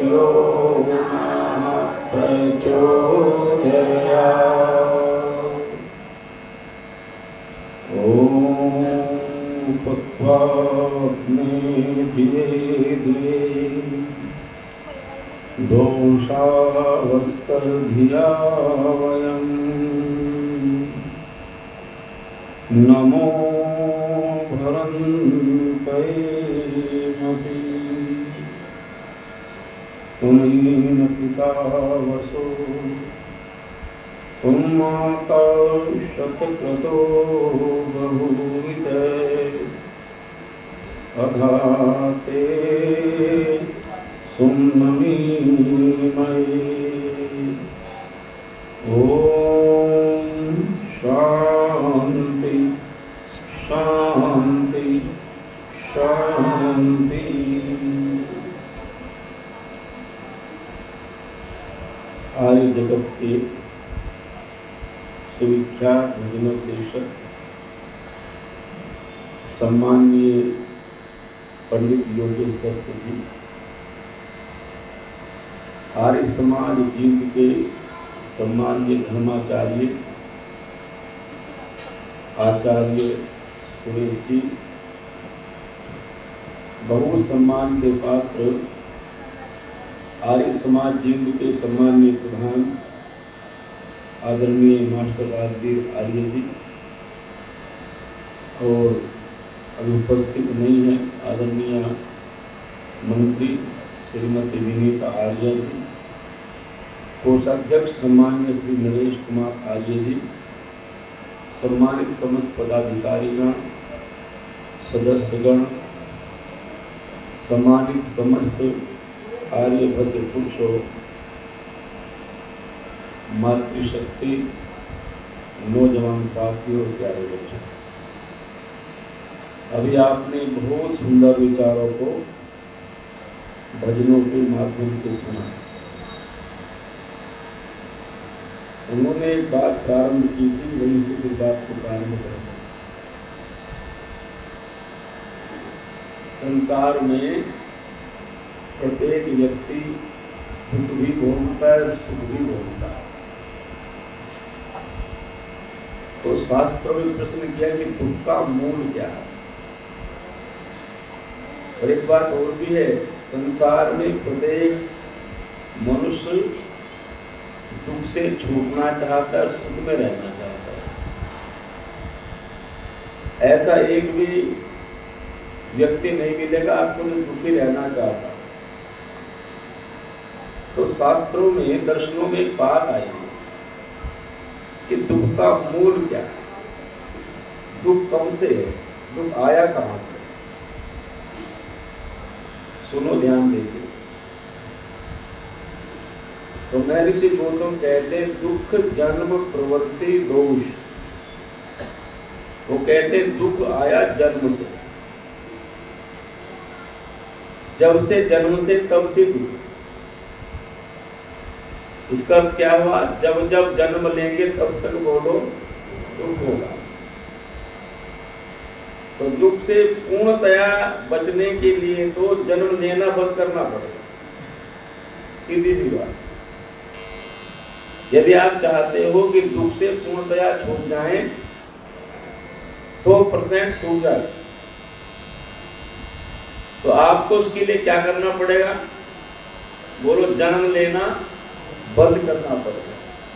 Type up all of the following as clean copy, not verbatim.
यो न प्रचोदयात्। ॐ पक्वाग्ने धिये धिये दोषावस्तर्धिया वयम्। नमो भरन्ते महि त्वमेन पिता वसो त्वं माता शतक्रतो बभूविते अधा ते सुम्नमी मयि। ॐ शान्ति शान्ति शान्ति। आर्य जगत के सुविख्यात भजनोपदेशक सम्माननीय पंडित योगेश दत्त जी, आर्य समाज जीव के सम्माननीय धर्माचार्य आचार्य सुरेश जी, बहु सम्मान के पात्र आर्य समाज जीव के सम्माननीय प्रधान आदरणीय मास्टर राजवीर आर्य जी, और अभी उपस्थित नहीं है आदरणीय मंत्री श्रीमती विनीता आर्य जी, कोषाध्यक्ष सम्माननीय श्री नरेश कुमार आर्य जी, सम्मानित समस्त पदाधिकारीगण, सदस्यगण, सम्मानित समस्त आर्यभद्र पुरुषों, मातृशक्ति, नौजवान साथियों, प्यारे बच्चों, अभी आपने बहुत सुंदर विचारों को भजनों के माध्यम से सुना। उन्होंने एक बात प्रारंभ की थी, वहीं से इस बात को प्रारंभ करेंगे। संसार में प्रत्येक व्यक्ति दुख भी भोगता है, सुख भी भोगता है। तो शास्त्र में प्रश्न किया कि दुख का मूल क्या है। और एक बात और भी है, संसार में प्रत्येक मनुष्य दुख से छूटना चाहता है, सुख में रहना चाहता है। ऐसा एक भी व्यक्ति नहीं मिलेगा आपको जो दुखी रहना चाहता। तो शास्त्रों में, दर्शनों में एक बात आई है कि दुख का मूल क्या है, दुख कब से है, दुख आया कहां से। सुनो ध्यान देके। तो महर्षि गौतम कहते हैं दुख जन्म प्रवृत्ति दोष। वो कहते हैं दुख आया जन्म से, जब से जन्म से तब से दुख। इसका क्या हुआ, जब जब जन्म लेंगे तब तक बोलो दुख होगा। तो दुख से पूर्णतया बचने के लिए तो जन्म लेना बंद करना पड़ेगा, सीधी सी बात। यदि आप चाहते हो कि दुख से पूर्णतया छूट जाए, 100% छूट जाए, तो आपको उसके लिए क्या करना पड़ेगा, बोलो जन्म लेना बंद करना पड़ेगा।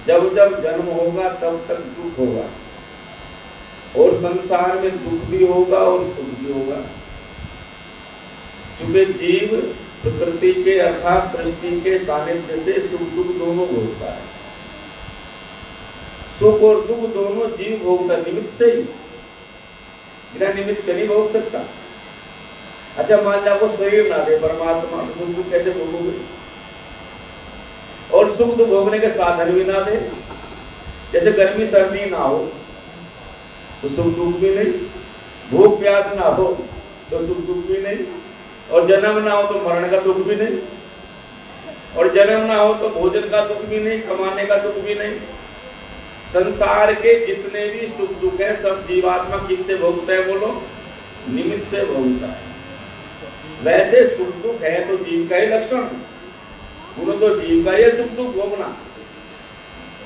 जब जब जन्म होगा तब तक दुख होगा, और संसार में दुख भी होगा और सुख भी होगा। क्योंकि जीव प्रकृति के अर्थात सृष्टि के सानिध्य से सुख दुख दोनों भोगता है। सुख और दुख दोनों जीव भोगता, निमित्त से ही, बिना निमित्त के नहीं भोग सकता। अच्छा मान लो आपको शरीर ना दे परमात्मा, तो सुख दुख कैसे भोगोगे। और सुख दुख भोगने के साधन भी ना दे, जैसे गर्मी सर्दी ना हो तो सुख दुख भी नहीं, भूख प्यास ना हो तो सुख दुख भी नहीं, और जन्म ना हो तो मरण का दुख भी नहीं, और जन्म ना हो तो भोजन का दुख भी नहीं, कमाने का दुख भी नहीं। संसार के जितने भी सुख दुख है सब जीवात्मा किससे भोगता है, बोलो निमित्त से भोगता है। वैसे सुख दुख है तो जीव का ही लक्षण, बोलो तो जीव का ये सुख दुख भोगना।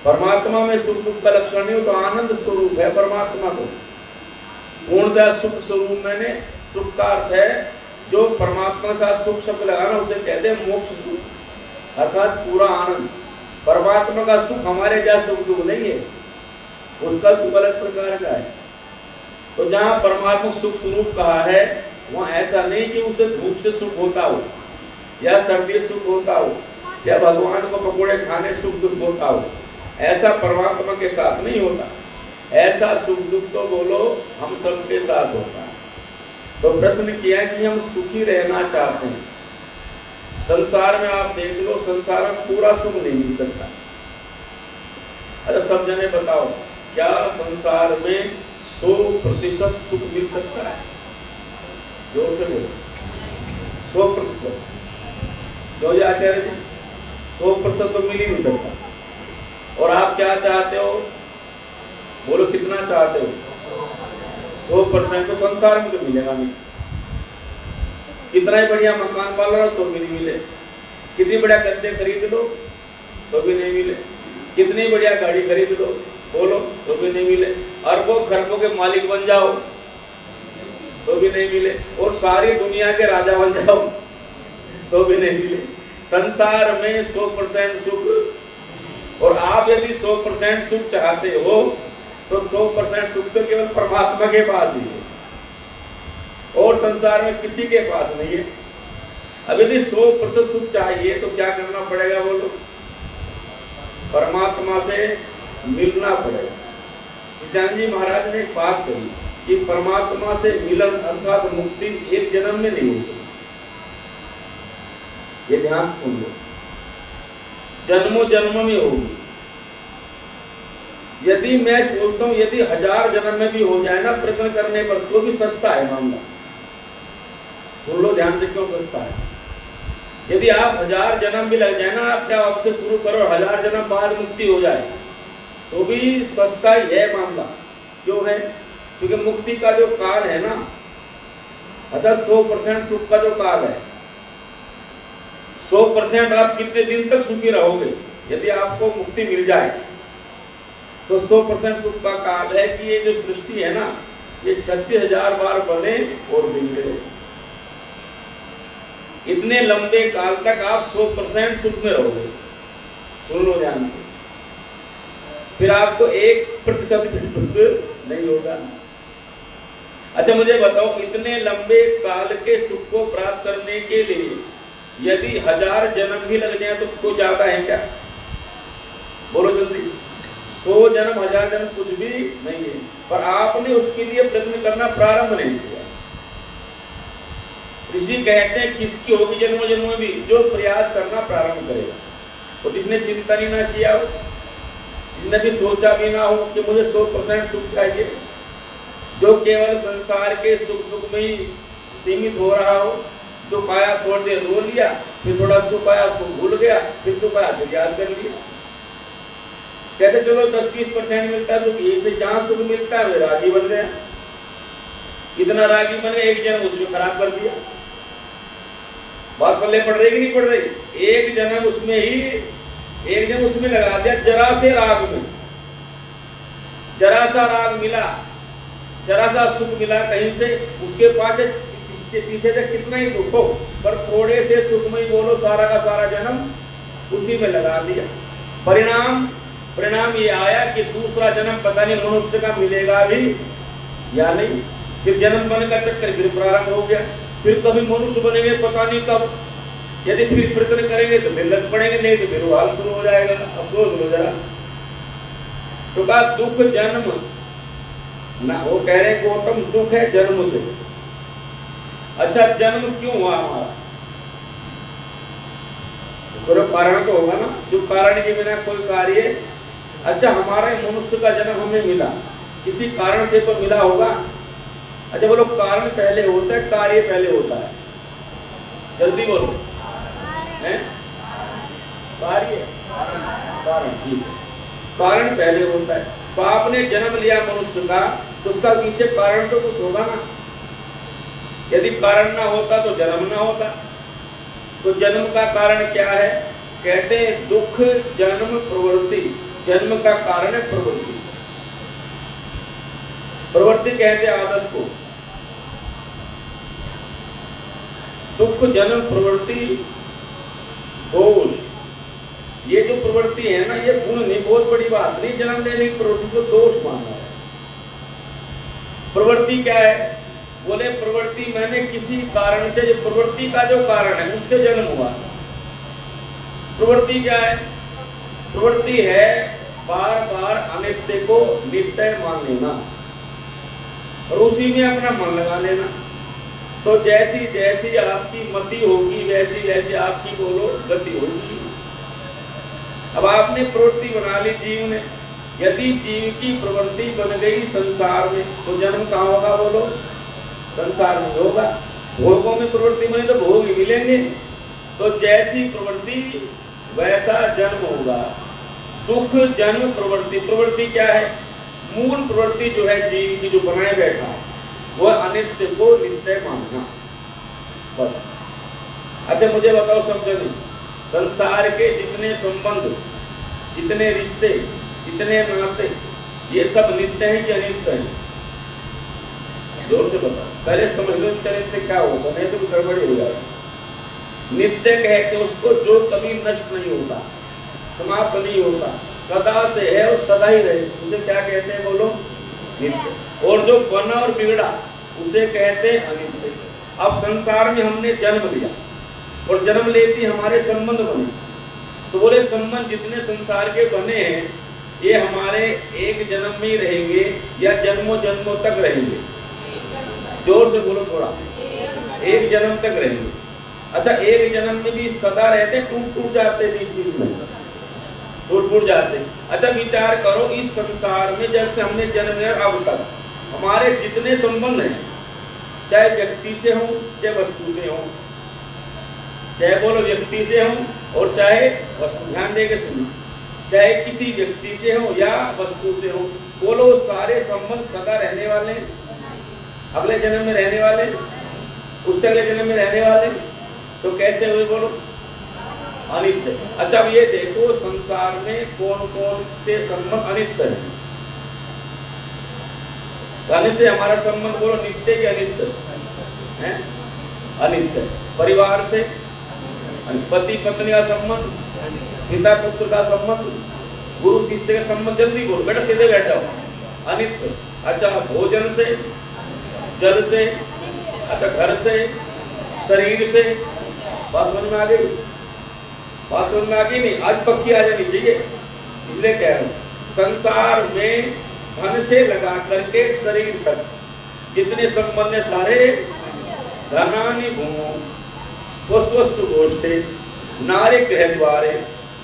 परमात्मा में सुख दुख का लक्षण नहीं हो तो आनंद स्वरूप है परमात्मा को। पूर्णतः सुख स्वरूप मैंने सुख का अर्थ है जो परमात्मा के साथ सुख शब्द लगाना उसे कहते हैं मोक्ष सुख, अर्थात पूरा आनंद। परमात्मा का सुख हमारे जैसा सुख दुख नहीं है, उसका सुख अलग प्रकार का है। तो जहाँ परमात्मा सुख स्वरूप कहा है वहाँ ऐसा नहीं कि उसे धूप से सुख होता हो या सर्दी सुख होता हो या भगवान को पकोड़े खाने सुख दुख होता हो, ऐसा परमात्मा के साथ नहीं होता। ऐसा सुख दुख तो बोलो हम सबके साथ होता है। तो प्रश्न किया कि हम सुखी रहना चाहते हैं। संसार में आप देख लो, संसार में पूरा सुख नहीं मिल सकता। अरे सब जने बताओ, क्या संसार में 100% सुख मिल सकता है? जोर से बोलो, 100%। जो ये आचार्य जी 100% तो मिल ही नहीं सकता। और आप क्या चाहते हो? बोलो कितना चाहते हो? 100% तो संसार में तो मिलेगा नहीं। कितना ही बढ़िया मकान पाल रहा हो तो भी नहीं मिले, कितनी बढ़िया गद्दे खरीद लो तो भी नहीं मिले, कितनी बढ़िया गाड़ी खरीद लो बोलो तो भी नहीं मिले, अरबों खरबों के मालिक बन जाओ तो भी नहीं मिले, और सारी दुनिया के राजा बन जाओ तो भी नहीं मिले। संसार में 100% सुख। और आप यदि 100% सुख चाहते हो तो 100% सुख तो केवल परमात्मा के पास ही है और संसार में किसी के पास नहीं है। अब यदि 100% सुख चाहिए तो क्या करना पड़ेगा बोलो? परमात्मा से मिलना पड़ेगा। विज्ञान जी महाराज ने एक बात कही कि परमात्मा से मिलन अर्थात मुक्ति एक जन्म में नहीं होती। ये ध्यान सुन लो, जन्मों जन्म में होगी। यदि मैं सोचता हूं यदि 1000 जन्म में भी हो जाए ना प्रयत्न करने पर तो भी सस्ता है मामला। सुन लो ध्यान से, क्यों सस्ता है? यदि आप 1000 जन्म भी लग जाए ना, आप क्या आपसे शुरू करो 1000 जन्म बाद मुक्ति हो जाए तो भी सस्ता ही है मामला। क्यों है? क्योंकि मुक्ति का जो काल है ना, अर्थात 100% सुख का जो काल है, 100% आप कितने दिन तक सुखी रहोगे? यदि आपको मुक्ति मिल जाए तो 100% सुख का काल है कि ये जो सृष्टि है ना, ये 36,000 बार बने और बिगड़े। इतने लंबे काल तक आप 100% सुख में रहोगे। सुन लो ध्यान से, फिर आपको 1% भी सुख नहीं होगा। अच्छा मुझे बताओ, इतने लंबे काल के सुख को प्राप्त करने के लिए यदि 1000 जन्म भी लग जाए तो कुछ ज्यादा है क्या? बोलो जल्दी। 100 जन्म 1000 जन्म कुछ भी नहीं है, पर आपने उसके लिए प्रयत्न करना प्रारंभ नहीं किया। ऋषि कहते हैं किसकी होगी जन्मों जन्मों भी? जो प्रयास करना प्रारंभ करेगा। तो जिसने चिंतन ही ना किया हो, जिसने भी सोचा भी ना हो कि मुझे 100% सुख चाहिए, जो केवल संसार के सुख दुख में ही सीमित हो रहा हो, जो पाया थोड़ी देर रो लिया, फिर थोड़ा सुख आया उसको भूल गया, फिर सुख आया फिर याद कर लिया। कहते चलो 10-20% मिलता है तो यही से जहां सुख मिलता है वे रागी बन गया। इतना रागी बन गया, एक जन्म उसमें खराब कर दिया। बात पल्ले पड़ रही कि नहीं पड़ रही? एक जन्म उसमें लगा दिया, जरा से राग में, जरा सा राग मिला, जरा सा सुख मिला कहीं से, उसके पास पीछे से कितना ही दुख हो, पर थोड़े से सुख में ही बोलो सारा का सारा जन्म उसी में लगा दिया। परिणाम ये आया कि दूसरा जन्म पता नहीं मनुष्य का मिलेगा भी या नहीं। फिर जन्म बनने का चक्कर फिर प्रारंभ हो गया, फिर कभी मनुष्य बनेंगे पता नहीं कब। यदि फिर प्रयत्न करेंगे तो फिर लग पड़ेंगे, नहीं तो फिर हाल शुरू हो जाएगा। अफसोस हो जरा तो का दुख जन्म ना, वो कह रहे गौतम दुख है जन्म से। अच्छा जन्म क्यों हुआ हमारा? तो कारण तो होगा ना, जो कारण के बिना कोई कार्य। अच्छा हमारे मनुष्य का जन्म हमें मिला, किसी कारण से तो मिला होगा। अच्छा बोलो कारण पहले होता है कार्य पहले होता है? जल्दी बोलो। कार्य कारण, ठीक है, कारण पहले होता है। तो आपने जन्म लिया मनुष्य का तो उसका पीछे कारण तो कुछ होगा ना। यदि कारण ना होता तो जन्म ना होता। तो जन्म का कारण क्या है? कहते हैं दुख जन्म प्रवृत्ति, जन्म का कारण है प्रवृत्ति। प्रवृत्ति कहते हैं आदत को। दुख जन्म प्रवृत्ति दोष, ये जो प्रवृत्ति है ना, ये गुण नहीं, बहुत बड़ी बात नहीं। जन्म लेने की प्रवृत्ति को दोष मानना है। प्रवृत्ति क्या है? बोले प्रवृत्ति मैंने किसी कारण से, जो प्रवृत्ति का जो कारण है उससे जन्म हुआ। प्रवृत्ति क्या है? प्रवृत्ति है बार बार अनित्य को नित्य मान लेना और उसी में अपना मन लगा लेना। तो जैसी जैसी आपकी मति होगी वैसी वैसी आपकी बोलो गति होगी। अब आपने प्रवृत्ति बना ली जीव ने, यदि जीव की प्रवृत्ति बन गई संसार में तो जन्म कहाँ होगा? बोलो संसार में होगा। भोगों में प्रवृत्ति बनी तो भोग ही मिलेंगे। तो जैसी प्रवृत्ति वैसा जन्म होगा। दुख जन्म प्रवृत्ति, प्रवृत्ति क्या है? मूल प्रवृत्ति जो है जीव की, जो बनाए बैठा है, वह अनित्य को नित्य मानना। बस। अच्छा मुझे बताओ समझो, संसार के जितने संबंध, जितने रिश्ते, जितने नाते, ये सब नित्य हैं कि अनित्य हैं? जोर से बताओ, पहले समझ लो नित्य क्या होगा, नहीं तो गड़बड़ी हो जाएगी। नित्य कहते उसको जो कभी नष्ट नहीं होता, समाप्त नहीं होता, सदा से है और सदा ही रहे, उसे क्या कहते हैं? बोलो नित्य। और जो बना और बिगड़ा उसे कहते हैं अनित्य। अब संसार में हमने जन्म लिया और जन्म लेती हमारे संबंध बने, तो बोले संबंध जितने संसार के बने हैं ये हमारे एक जन्म में ही रहेंगे या जन्मों जन्मों तक रहेंगे? जोर से बोलो थोड़ा। एक जन्म तक रहेंगे। अच्छा एक जन्म में भी सदा रहते, टूट टूट जाते, बीच में टूट टूट जाते। अच्छा विचार करो, इस संसार में जब से हमने जन्म लिया अब तक हमारे जितने संबंध हैं, चाहे व्यक्ति से हो चाहे वस्तु से हो, चाहे बोलो व्यक्ति से हो और चाहे वस्तु, ध्यान देके सुनो, चाहे किसी व्यक्ति से हो या वस्तु से हो, बोलो सारे संबंध सदा रहने वाले, अगले जन्म में रहने वाले, उससे अगले जन्म में रहने वाले। तो कैसे हुए? बोलो अनित्य। अच्छा अब ये देखो संसार में कौन कौन से संबंध अनित्य है? धन से हमारा संबंध बोलो नित्य के अनित्य है? अनित्य। परिवार से, पति पत्नी का संबंध, पिता पुत्र का संबंध, गुरु शिष्य का संबंध, जल्दी बोलो बेटा, सीधे बैठा हो, अनित्य। अच्छा भोजन से, जल से, अच्छा घर से, शरीर से, बात समझ में आ गई? बात समझ में आ गई? नहीं आज पक्की आ जानी चाहिए। इसलिए कह रहा हूं संसार में धन से लगा करके शरीर तक जितने संबंध है सारे धनानि भूमो वस्तु गोष्ठे नारी गृह द्वारे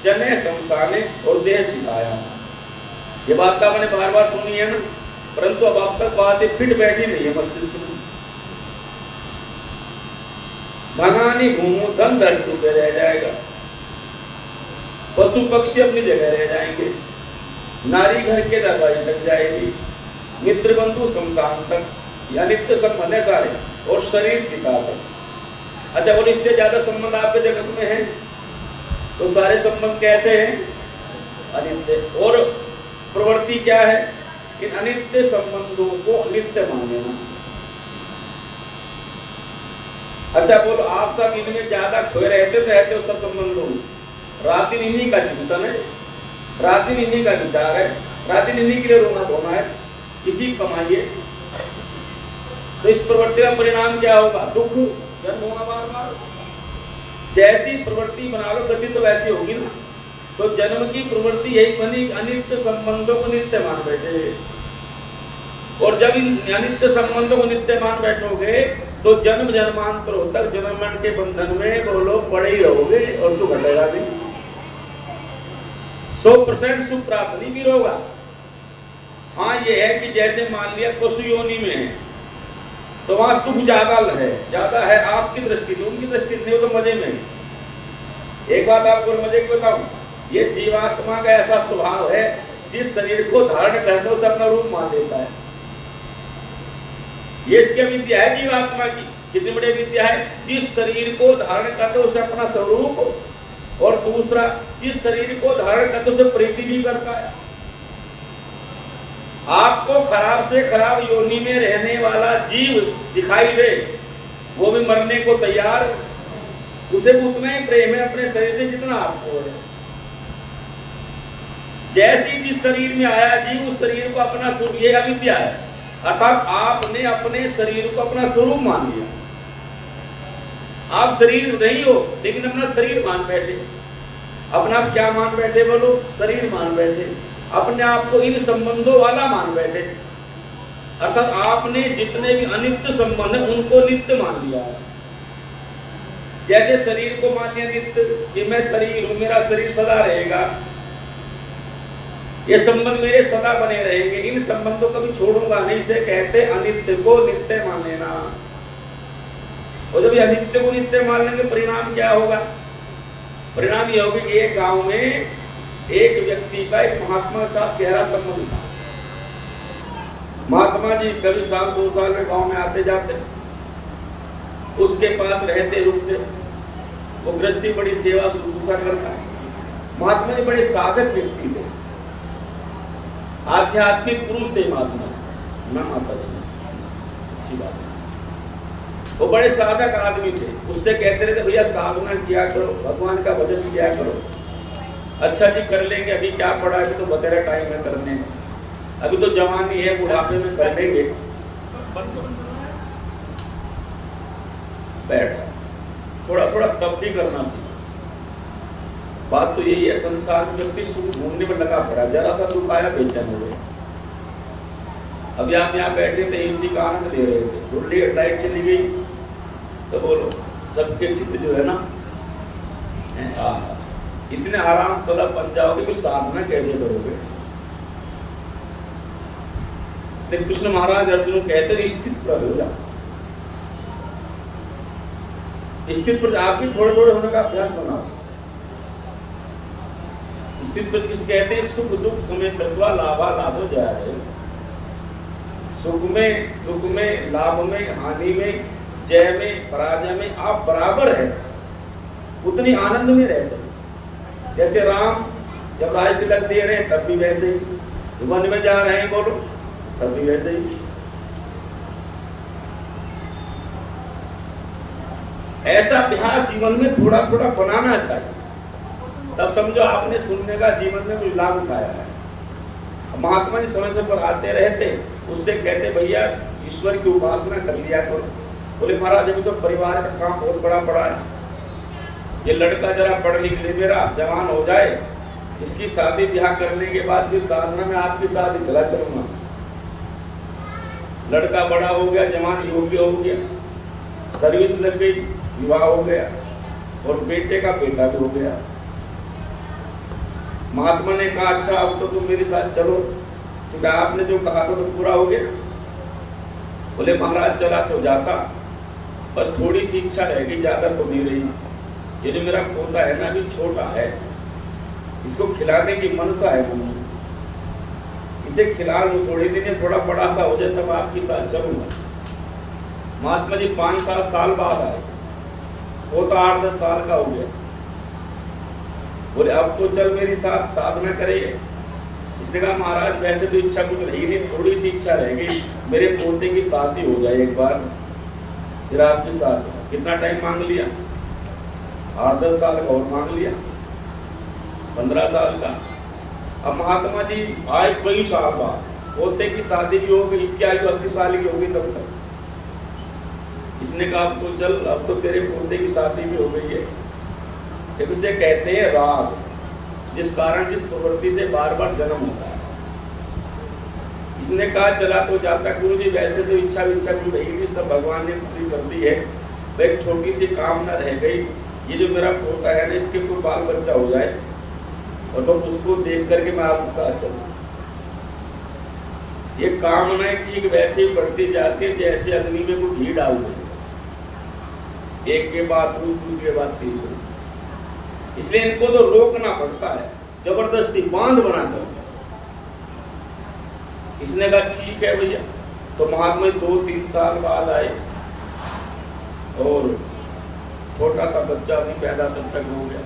जने शमशाने और देह सिखाया। ये बात तो मैंने बार बार सुनी है ना, परंतु अब आप तक बातें फिट बैठी नहीं है मस्तिष्क में। धनानि भूमो, धन धरती पे रह जाएगा, पशु पक्षी अपनी जगह रह जाएंगे, नारी घर के दरवाजे तक जाएगी, मित्र बंधु शमशान तक, या नित्य संबंध है सारे, और शरीर चिता तक। अच्छा बोलो इससे ज्यादा संबंध आपके जगत में है? तो सारे संबंध कहते हैं अनित्य। और प्रवृत्ति क्या है? इन अनित्य संबंधों को नित्य मानना। अच्छा बोलो आप सब इनमें ज्यादा खोए रहते हो सब संबंधों में। रात दिन इन्हीं का चिंतन है, रात दिन इन्हीं का विचार है, रात दिन इन्हीं के लिए रोना धोना है, किसी कमाइए। तो इस प्रवृत्ति का परिणाम क्या होगा? दुख जन्म होगा बार बार। जैसी प्रवृत्ति बना लो गति तो वैसी होगी ना। तो जन्म की प्रवृत्ति यही बनी, अनित्य संबंधों को नित्य मान बैठे। और जब इन अनित्य संबंधों को नित्य मान बैठोगे तो जन्म जन्मांतरों तक जन्म मरण के बंधन में बोलो पड़े ही रहोगे और सुख घटेगा भी। 100% सुख प्राप्त नहीं भी होगा। हाँ ये है कि जैसे मान लिया पशु योनि में है तो वहां सुख ज्यादा है आपकी दृष्टि से, उनकी दृष्टि से तो मजे में। एक बात आपको मजे की बताऊं, ये जीवात्मा का ऐसा स्वभाव है जिस शरीर को धारण करने उसे अपना रूप मान लेता है। ये इसकी विद्या है जीवात्मा की। कितनी बड़ी विद्या है? जिस शरीर को धारण करते उसे अपना स्वरूप और दूसरा, जिस शरीर को धारण करके उसे प्रीति भी करता है। आपको खराब से खराब योनि में रहने वाला जीव दिखाई दे, वो भी मरने को तैयार है, उसे उतना ही प्रेम है अपने शरीर से जितना आपको है। जैसी जिस शरीर में आया जीव, उस शरीर को अपना स्वरूप, ये अविद्या है, अर्थात आपने अपने शरीर को अपना स्वरूप मान लिया। आप शरीर नहीं हो, लेकिन अपना शरीर मान बैठे। अपना क्या मान बैठे बोलो? शरीर मान बैठे। अपने आप को इन संबंधों वाला मान बैठे, अर्थात आपने जितने भी अनित्य संबंध है उनको नित्य मान लिया है। जैसे शरीर को मान लिया नित्य, कि मैं शरीर हूं, मेरा शरीर सदा रहेगा, ये संबंध मेरे सदा बने रहेंगे, इन संबंधों को भी छोड़ूंगा नहीं, से कहते अनित्य को नित्य मान लेना। और जब ये अनित्य को नित्य मान लेंगे, परिणाम क्या होगा? परिणाम यह होगा कि एक गांव में एक व्यक्ति का एक महात्मा के साथ गहरा संबंध था। महात्मा जी कभी साल 2 साल में गांव में आते जाते, उसके पास रहते रुकते, वो गृहस्थी बड़ी सेवा शुश्रूषा करता है। महात्मा जी बड़े साधक व्यक्ति थे, आध्यात्मिक पुरुष थे महात्मा, ना माता जी, अच्छी बात है। वो बड़े साधक आदमी थे, उससे कहते रहते भैया साधना किया करो, भगवान का भजन किया करो। अच्छा जी कर लेंगे, अभी क्या पड़ा है, अभी तो बतेरा टाइम है करने में, अभी तो जवानी है, बुढ़ापे में कर लेंगे। बैठ, थोड़ा थोड़ा तब भी करना सीखो। बात तो यही है, संसार में व्यक्ति सुख ढूंढने में लगा पड़ा, जरा सा दुख आया बेचैन हो गए। अभी आप यहाँ बैठे थे, इसी का आनंद ले रहे थे, थोड़ी लाइट चली गई तो बोलो सबके चित्त जो है ना, इतने आराम तलब बन जाओगे, फिर साधना कैसे करोगे? तो कृष्ण महाराज अर्जुन कहते हैं स्थित प्रज्ञ हो जाओ। स्थित प्रज्ञ आप भी थोड़े थोड़े होने का अभ्यास बनाओ। स्थित प्रज्ञ किसे कहते हैं? सुख दुख समेत तत्वा लाभा लाभो जाए। सुख में, दुख में, लाभ में, हानि में, जय में, पराजय में आप बराबर रह सकते, उतनी आनंद में रह सकते। जैसे राम जब राज तिलक दे रहे हैं तब भी वैसे ही, वन में जा रहे हैं बोलो तब भी वैसे ही। ऐसा अभ्यास जीवन में थोड़ा थोड़ा बनाना चाहिए, तब समझो आपने सुनने का जीवन में कुछ लाभ उठाया है। महात्मा जी समय समय पर आते रहते, उससे कहते भैया ईश्वर की उपासना कर लिया करो। बोले महाराज अभी तो परिवार का काम बहुत बड़ा पड़ा है, ये लड़का जरा पढ़ लिख ले, मेरा जवान हो जाए, इसकी शादी ब्याह करने के बाद फिर साधना में आपके साथ ही चला चलूंगा। लड़का बड़ा हो गया, जवान योग्य हो गया, सर्विस लग गई, विवाह हो गया, और बेटे का बेटा भी हो गया। महात्मा ने कहा अच्छा अब तो तुम मेरे साथ चलो, क्योंकि आपने जो कहा तो पूरा हो गया। बोले महाराज चला तो जाता, बस थोड़ी सी इच्छा रह गई, ज्यादा तो नहीं रही। ये जो मेरा पोता है ना, अभी छोटा है, इसको खिलाने की मनसा है मुझे, इसे खिला लूं थोड़ी दिन, थोड़ा बड़ा सा हो जाए तब आपके साथ चलूंगा। महात्मा जी 5-7 साल बाद आए, पोता 8-10 साल का हो गया। बोले अब तो चल मेरे साथ साधना करेंगे। इसने कहा महाराज वैसे तो इच्छा कुछ रही नहीं, थोड़ी सी इच्छा रह गई, मेरे पोते की शादी हो जाए एक बार, फिर आपके साथ। कितना टाइम मांग लिया? 8-10 साल का और मांग लिया, 15 साल का। अब महात्मा जी आए कई साल बाद, पोते की शादी भी हो गई, इसकी आयु 80 साल की हो गई तब तक। इसने कहा अब तो चल, अब तो तेरे पोते की शादी भी हो गई है। एक उसे कहते हैं राग, जिस कारण जिस प्रवृत्ति से बार बार जन्म होता है। इसने कहा चला तो जाता गुरु जी, वैसे तो इच्छा कुछ रही नहीं, सब भगवान ने पूरी कर दी है, एक छोटी सी कामना रह गई, ये जो मेरा पोता है ना, इसके कोई बाल बच्चा हो जाए और तो उसको देख करके मैं आपके साथ चलूं। ये कामनाएं ठीक वैसे ही बढ़ती जाती है जैसे अग्नि में कोई घी डाल दे, एक के बाद दूसरे के बाद तीसरे। इसलिए इनको तो रोकना पड़ता है, जबरदस्ती बांध बनाकर। इसने कहा ठीक है भैया। तो महात्मा 2-3 साल बाद आए और छोटा सा बच्चा भी पैदा तब तक हो गया।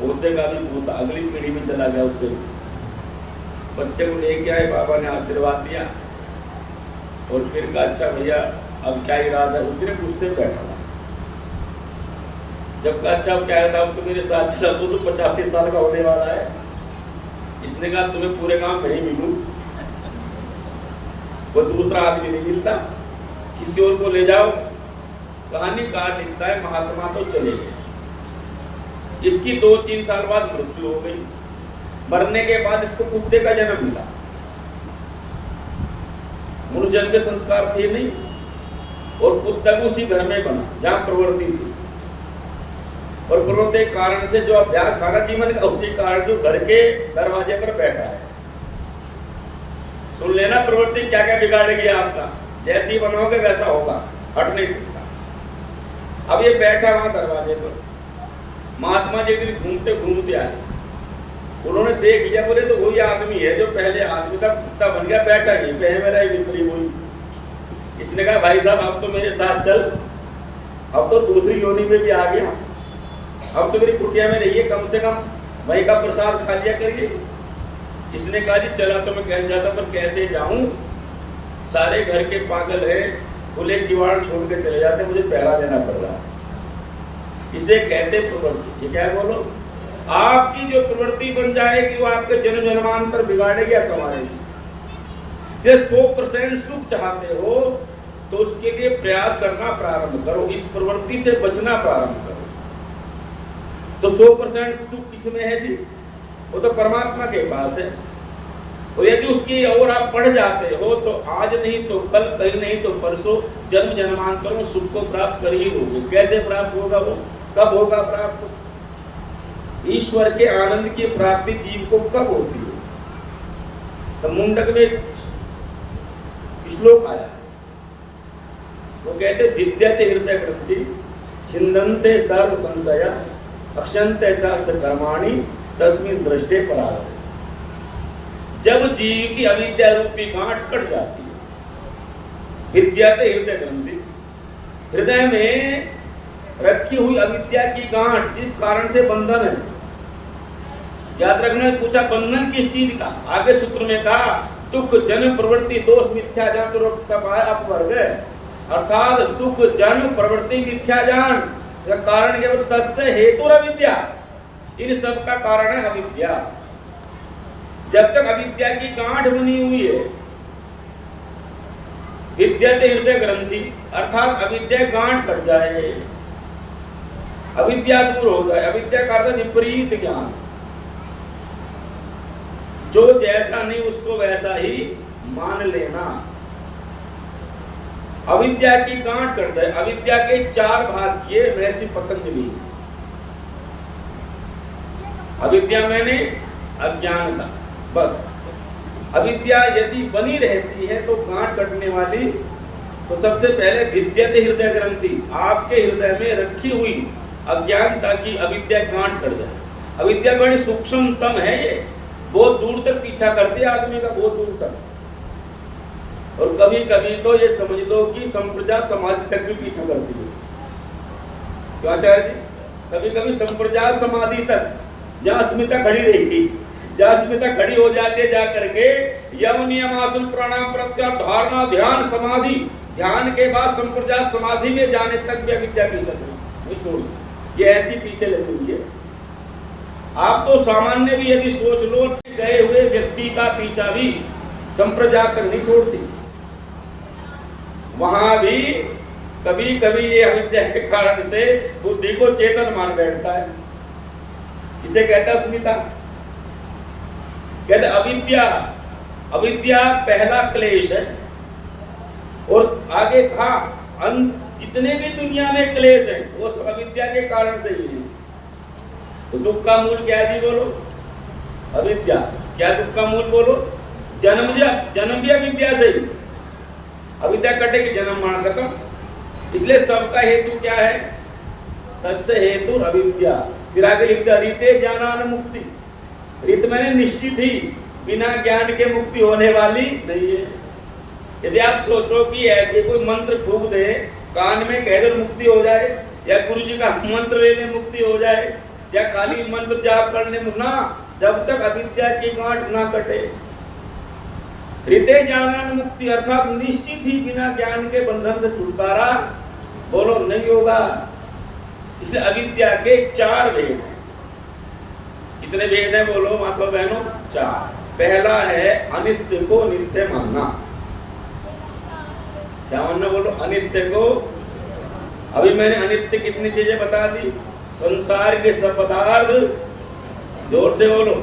पोते का भी पोता अगली पीढ़ी में चला गया, उससे बच्चे को लेके आए, बाबा ने आशीर्वाद दिया और फिर कहा अच्छा भैया अब क्या इरादा है। उसने गुस्से में बैठा था, जब कहा अच्छा अब क्या है, अब तो मेरे साथ चला, तो 85 साल का होने वाला है। इसने कहा तुम्हें पूरे गांव में नहीं मिलूं, वो दूसरा आदमी नहीं मिलता, किसी और को ले जाओ। कहानीकार लिखता है महात्मा तो चले गए, इसकी 2-3 साल बाद मृत्यु हो गई। मरने के बाद इसको कुत्ते का जन्म मिला। मूल जन्म के संस्कार थे नहीं, और कुत्ता भी उसी घर में बना जहां प्रवृत्ति थी, और प्रवृत्ति के कारण से जो अभ्यास था ना जीवन का, उसी कारण जो घर के दरवाजे पर बैठा है। सुन लेना, प्रवृत्ति क्या क्या बिगाड़ेगी आपका, जैसे ही बनोगे वैसा होगा, हट नहीं सकता। अब ये बैठा वहां दरवाजे पर, महात्मा जी दिन घूमते घूमते आए, उन्होंने देख लिया, बोले तो वही आदमी है जो पहले आदमी था, कुत्ता बन गया, बैठा ही मेरा ही विपरीत वही। इसने कहा भाई साहब अब तो मेरे साथ चल, अब तो दूसरी योनि में भी आ गया, अब तो मेरी कुटिया में रहिए, कम से कम वहीं का प्रसाद खा लिया करिए। इसने कहा जी चला तो मैं कह जाता, पर कैसे जाऊं, सारे घर के पागल है, खुले किवाड़ छोड़ के चले जाते, मुझे पहरा देना पड़ रहा है। इसे कहते प्रवृत्ति। ये क्या है बोलो, आपकी जो प्रवृत्ति बन जाएगी वो आपके जन्म जन्मांतर बिगाड़ेगी या संवारेगी। ये 100% सुख चाहते हो तो उसके लिए प्रयास करना प्रारंभ करो, इस प्रवृत्ति से बचना प्रारंभ करो। तो 100% सुख किसमें है जी, वो तो परमात्मा के पास है। और यदि उसकी और आप बढ़ जाते हो तो आज नहीं तो कल, कल नहीं तो परसों, जन्म जन्मांतर में सुख को प्राप्त कर ही लोगे। कैसे प्राप्त होगा वो, कब होगा प्राप्त? ईश्वर के आनंद की प्राप्ति जीव को कब होती है? तो मुंडक में श्लोक आया, वो कहते विद्यते हृदय ग्रंथि छिन्दन्ते सर्व संशया अक्षन्ते च कर्माणि तस्मिन् दृष्टे परागते। जब जीव की अविद्या रूपी गांठ कट जाती है, विद्यते हृदय ग्रंथि, हृदय में रखी हुई अविद्या की गांठ जिस कारण से बंधन है। याद रखना, पूछा बंधन किस चीज का, आगे सूत्र में कहा दुख जन्म प्रवृत्ति दोष मिथ्या जान अपवर्ग, अर्थात दुख जन्म प्रवृत्ति मिथ्या जान का कारण केवल तस्य हेतु अविद्या, इन सब का कारण है अविद्या। जब तक अविद्या की गांठ बनी हुई है, विद्यते हृदय ग्रंथि अर्थात अविद्या गांठ कट जाए, अविद्या दूर हो जाए। अविद्या का अर्थ विपरीत ज्ञान, जो जैसा नहीं उसको वैसा ही मान लेना। अविद्या की गांठ कट जाए। अविद्या के 4 भाग किए महर्षि पतंजलि। अविद्या मैंने अज्ञानता, बस। अविद्या यदि बनी रहती है तो गांठ कटने वाली, तो सबसे पहले विद्यते हृदय ग्रंथि, आपके हृदय में रखी हुई अज्ञानता की अविद्या गांठ कट जाए। अविद्या बड़ी सूक्ष्मतम है, ये बहुत दूर तक पीछा करती है आदमी का, बहुत दूर तक। और कभी कभी तो ये समझ लो कि संप्रजा समाधि तक भी पीछा करती है। क्यों आचार्य जी? कभी कभी संप्रजा समाधि तक, जहाँ अस्मिता खड़ी रहेगी, जहाँ अस्मिता खड़ी हो जाती है जा करके यम नियम आसन प्राणायाम प्रत्याहार धारणा ध्यान समाधि, ध्यान के बाद संप्रजा समाधि में जाने तक भी अविद्या पीछा नहीं छोड़, ये ऐसी पीछे लगी हुई है। आप तो सामान्य भी यदि सोच लो, गए हुए व्यक्ति का पीछा भी संप्रजा कर नहीं छोड़ती। वहां भी कभी कभी ये अविद्या के कारण से बुद्धि को चेतन मान बैठता है। इसे कहता है अस्मिता। कहते अविद्या, अविद्या पहला क्लेश है। और आगे कहा जितने भी दुनिया में क्लेश है वो सब अविद्या के कारण से ही है। तो दुख का मूल क्या है जी बोलो? अविद्या। क्या दुख का मूल बोलो? जन्म भी अविद्या से ही। अविद्या कटेगी, जन्म मरण खत्म। इसलिए सबका हेतु क्या है? तस्य हेतु अविद्या। फिर आगे लिखते रीते ज्ञानान मुक्ति। रीत मैंने निश्चित ही बिना ज्ञान के मुक्ति होने वाली नहीं है। यदि आप सोचो कि ऐसे कोई मंत्र फूंक दे, कान में कह दो मुक्ति हो जाए, या गुरु जी का मंत्र ले ले मुक्ति हो जाए, या खाली मंत्र जाप करने में ना, जब तक अविद्या की गांठ ना कटे। हृदय ज्ञान मुक्ति अर्थात निश्चित ही बिना ज्ञान के बंधन से छुटकारा बोलो नहीं होगा। इसलिए अविद्या के 4 भेद हैं। कितने भेद हैं बोलो माता बहनों? 4। पहला है अनित्य को नित्य मानना। क्या मानना बोलो? अनित्य को। अभी मैंने अनित्य कितनी चीजें बता दी? संसार के सब पदार्थ, जोर से बोलो।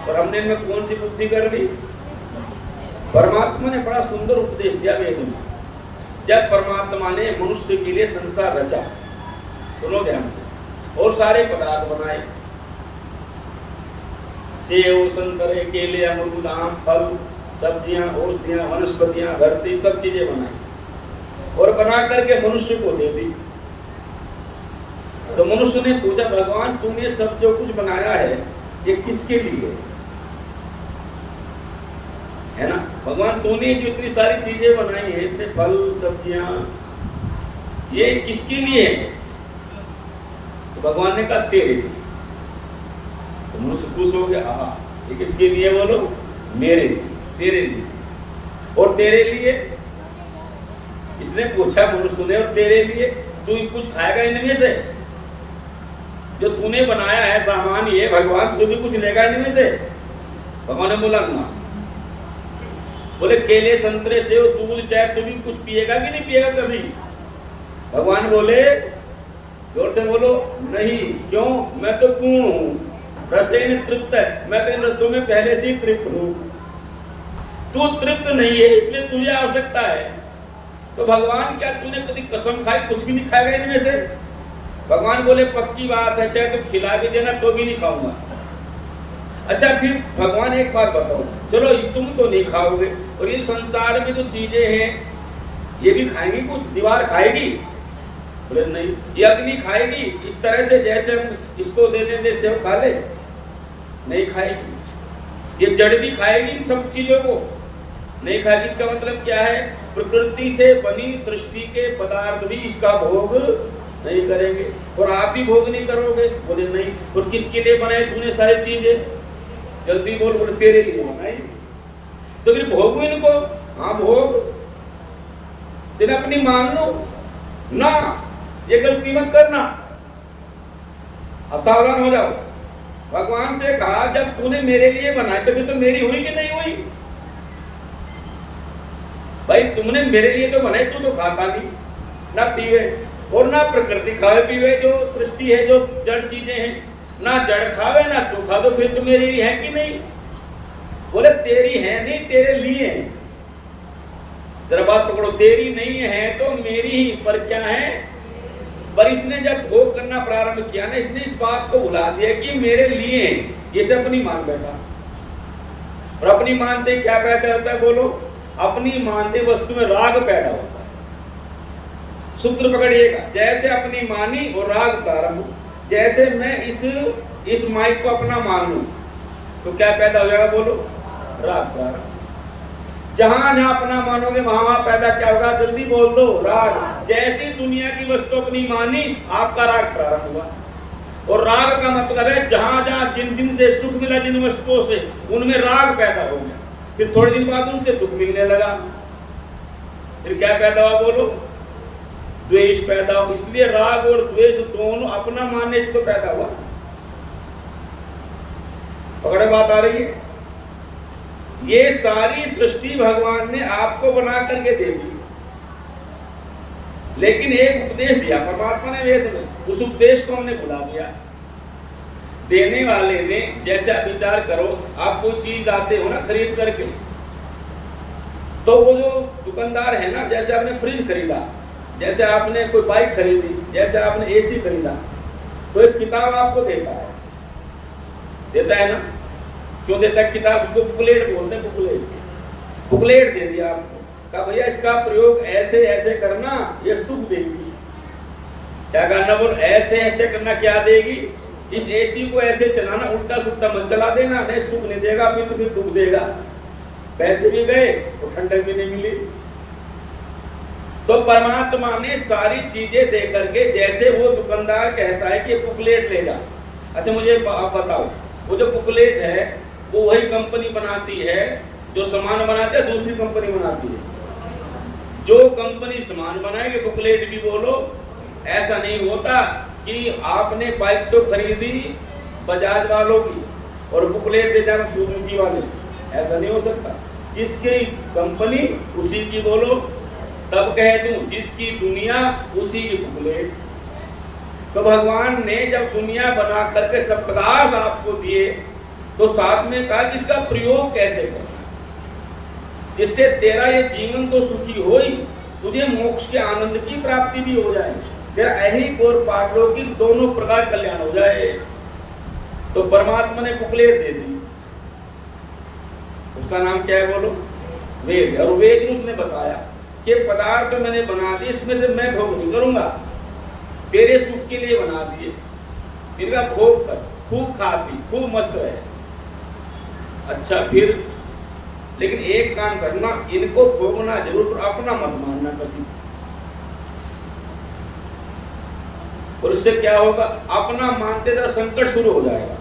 और हमने इनमें कौन सी बुद्धि कर ली? परमात्मा ने बड़ा सुंदर उपदेश दिया वेद में। जब परमात्मा ने मनुष्य के लिए संसार रचा, सुनो ध्यान से, और सारे पदार्थ बनाए, सेव संतरे केले अमरूद आम फल सब्जियां औषधियां वनस्पतियां धरती सब चीजें बनाई और बना करके मनुष्य को दे दी। तो मनुष्य ने पूछा, भगवान तूने सब जो कुछ बनाया है ये किसके लिए है ना? भगवान तूने जो इतनी सारी चीजें बनाई है, इतने फल सब्जियां, ये किसके लिए है? तो भगवान ने कहा तेरे लिए। तो मनुष्य खुश हो गया, हाँ ये किसके लिए बोलो? मेरे लिए, तेरे लिए। और तेरे लिए? इसने पूछा मनुष्य ने, और तेरे लिए तू कुछ खाएगा इनमें से? जो तूने बनाया है सामान ये भगवान, तू भी कुछ लेगा इनमें से? भगवान ने बोला ना। बोले केले संतरे सेव दूध चाय तू भी कुछ पिएगा कि नहीं पिएगा कभी? भगवान बोले, जोर से बोलो, नहीं। क्यों? मैं तो पूर्ण हूं, रसेन तृप्त है, मैं तो इन रसों में पहले से ही तृप्त हूं। तू तृप्त नहीं है इसलिए तुझे आवश्यकता है। तो भगवान क्या तूने कभी कसम खाई कुछ भी नहीं खाएगा इनमें से? भगवान बोले पक्की बात है, चाहे तो खिला भी देना तो भी नहीं खाऊंगा। अच्छा फिर भगवान एक बात बताओ, चलो तुम तो नहीं खाओगे और ये संसार में जो चीजें हैं ये भी खाएंगी? कुछ दीवार खाएगी? बोले नहीं। ये अग्नि खाएगी इस तरह से जैसे हम इसको दे देंगे सेव खा ले? नहीं खाएगी। ये जड़ भी खाएगी सब चीजों को? नहीं खाएगी। इसका मतलब क्या है? प्रकृति से बनी सृष्टि के पदार्थ भी इसका भोग नहीं करेंगे। और आप भी भोग नहीं करोगे? बोले नहीं। और किसके लिए बनाए तूने सारी चीजें? जल्दी बोल। बोले तेरे लिए बनाई। तो फिर भोग इनको? हाँ भोग। दिन अपनी मान लो ना, ये गलती मत करना। अब सावधान हो जाओ। भगवान से कहा जब तूने मेरे लिए बनाए तो फिर तो मेरी हुई कि नहीं हुई? भाई तुमने मेरे लिए तो बनाई, तू तो खाता नहीं ना पीवे और ना प्रकृति खावे पीवे, जो सृष्टि है जो जड़ चीजें हैं, ना जड़ खावे ना तू खा, तो फिर तो मेरी है कि नहीं? बोले तेरी है नहीं, तेरे लिए है। जरा बात पकड़ो, तेरी नहीं है तो मेरी ही। पर क्या है? पर इसने जब भोग करना प्रारंभ किया ना, इसने इस बात को भुला दिया कि मेरे लिए है। ये से अपनी मान बैठा। और अपनी मानते क्या पैदा होता है बोलो? अपनी मानते वस्तु में राग पैदा होता है। सूत्र पकड़िएगा, जैसे अपनी मानी और राग प्रारंभ। जैसे मैं इस माइक को अपना मान लूं तो क्या पैदा हो जाएगा बोलो? राग प्रारंभ। जहां जहां अपना मानोगे वहां वहां पैदा क्या होगा? जल्दी बोल दो, राग। जैसी दुनिया की वस्तु अपनी मानी आपका राग प्रारंभ हुआ। और राग का मतलब है जहां जहां जिन दिन से सुख मिला जिन वस्तुओं से, उनमें राग पैदा हो गया। फिर थोड़े दिन बाद उनसे दुख मिलने लगा। फिर क्या पैदा हुआ बोलो? द्वेष पैदा हो। इसलिए राग और द्वेष दोनों अपना मानने से तो पैदा हुआ। पकड़े बात आ रही है? ये सारी सृष्टि भगवान ने आपको बना करके दे दी, लेकिन एक उपदेश दिया परमात्मा ने वेद में, उस उपदेश को हमने भुला दिया। देने वाले ने, जैसे आप विचार करो, आप कोई चीज लाते हो ना खरीद करके, तो वो जो दुकानदार है ना, जैसे आपने फ्रिज खरीदा, जैसे आपने कोई बाइक खरीदी, जैसे आपने एसी खरीदा, तो एक किताब आपको देता है ना? क्यों देता है किताब? उसको बुकलेट बोलते हैं। बुकलेट दे दिया आपको, कहा भैया इसका प्रयोग ऐसे ऐसे करना, ये सुख देगी। क्या करना बोल? ऐसे ऐसे करना। क्या देगी? इस एसी को ऐसे चलाना, उल्टा सुल्टा मत चला देना, नहीं सुख नहीं देगा, फिर दुख देगा। पैसे भी गए तो ठंडक भी नहीं मिली। तो परमात्मा ने सारी चीजें दे करके, जैसे वो दुकानदार कहता है कि बुकलेट ले जा, अच्छा मुझे आप बताओ, वो जो बुकलेट है वो वही कंपनी बनाती है जो सामान बनाती है, दूसरी कंपनी बनाती है? जो कंपनी सामान बनाएगी बुकलेट भी बोलो। ऐसा नहीं होता कि आपने बाइक तो खरीदी बजाज वालों की और बुकलेट दे जाना सुजुकी वाले, ऐसा नहीं हो सकता। जिसकी कंपनी उसी की बोलो। तब कह दूं जिसकी दुनिया उसी की बुकलेट। तो भगवान ने जब दुनिया बना करके सब पदार्थ आपको दिए तो साथ में कहा कि इसका प्रयोग कैसे करना, जिससे तेरा ये जीवन तो सुखी हो ही, तुझे मोक्ष के आनंद की प्राप्ति भी हो जाए, तेरा ऐहिक और पारलौकिक दोनों प्रकार कल्याण हो जाए। तो परमात्मा ने बुकलेट दे दी, उसका नाम क्या है बोलो? वेद। और वेद में उसने बताया कि पदार्थ तो मैंने बना दिए, इसमें से मैं भोग नहीं करूंगा, तेरे सुख के लिए बना दिए, इनका भोग कर, खूब खा पी, खूब मस्त रहे। अच्छा फिर लेकिन एक काम करना, इनको भोगना जरूर, अपना मत मानना कभी। और उससे क्या होगा? अपना मानते तो संकट शुरू हो जाएगा।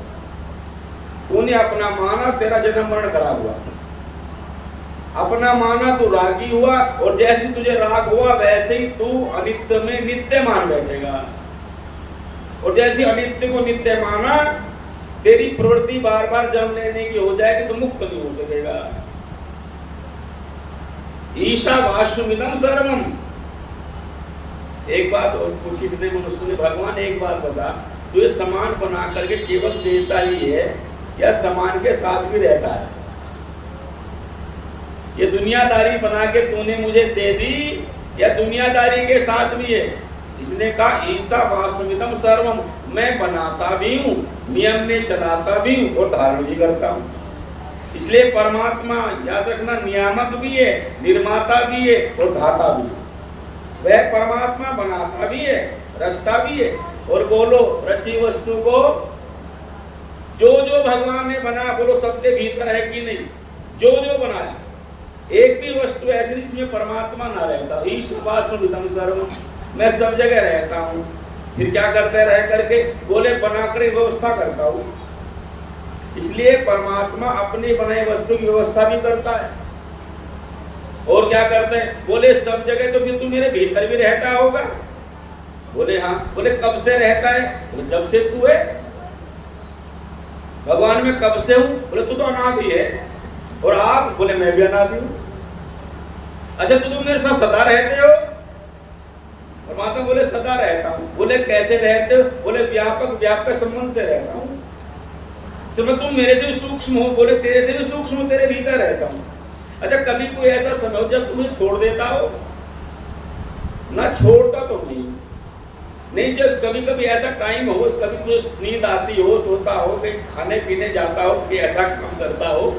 तूने अपना माना, तेरा जन्म मरण खराब हुआ। अपना माना तो रागी हुआ, और जैसे तुझे राग हुआ वैसे ही तू अनित्य में नित्य मान बैठेगा। और जैसे अनित्य को नित्य माना, तेरी प्रवृत्ति बार बार जन्म लेने की हो जाएगी तो मुक्त नहीं हो सकेगा। ईशावास्यमिदं सर्वम। एक बात और पूछी इसने मनुष्य ने, भगवान एक बात बता, तो ये सामान बना करके केवल देता ही है या सामान के साथ भी रहता है? ये दुनियादारी बना के तूने मुझे दे दी या दुनियादारी के साथ भी है? इसने कहा ईशावास्यमिदं सर्वम, मैं बनाता भी हूँ, नियम में चलाता भी हूँ और धारण भी करता हूँ। इसलिए परमात्मा याद रखना, नियामक भी है, निर्माता भी है और धाता भी है। वह परमात्मा बनाता भी है, रचता भी है। और बोलो रची वस्तु को जो जो भगवान ने बना, बोलो सबके भीतर है कि नहीं? जो जो बनाया, एक भी वस्तु ऐसी जिसमें परमात्मा ना रहता। ईशावास्यमिदं सर्वम, मैं सब जगह रहता हूँ। फिर क्या करते रह करके? बोले बनाकर व्यवस्था करता हूँ। इसलिए परमात्मा अपनी बनाई वस्तु की व्यवस्था भी करता है। और क्या करते हैं? बोले सब जगह, तो फिर तू मेरे भीतर भी रहता होगा। बोले हाँ। बोले कब से रहता है? बोले जब से तू है। भगवान में कब से हूँ? बोले तू तो अनादि है। और आप? बोले मैं भी अनादि हूँ। अच्छा तो मेरे साथ सदा रहते हो? परमात्मा बोले सदा रहता हूँ। बोले कैसे रहते हो? बोले व्यापक व्यापक संबंध से रहता हूँ। समय तुम मेरे से भी सूक्ष्म हो? बोले तेरे से भी सूक्ष्म हूँ, तेरे भीतर रहता हूँ। अच्छा कभी कोई ऐसा समय हो जब तुम्हें छोड़ देता हो? ना छोड़ता तो नहीं, जब कभी कभी ऐसा टाइम हो, कभी तुझे नींद आती हो, सोता हो, कहीं खाने पीने जाता हो, कि ऐसा काम करता हो,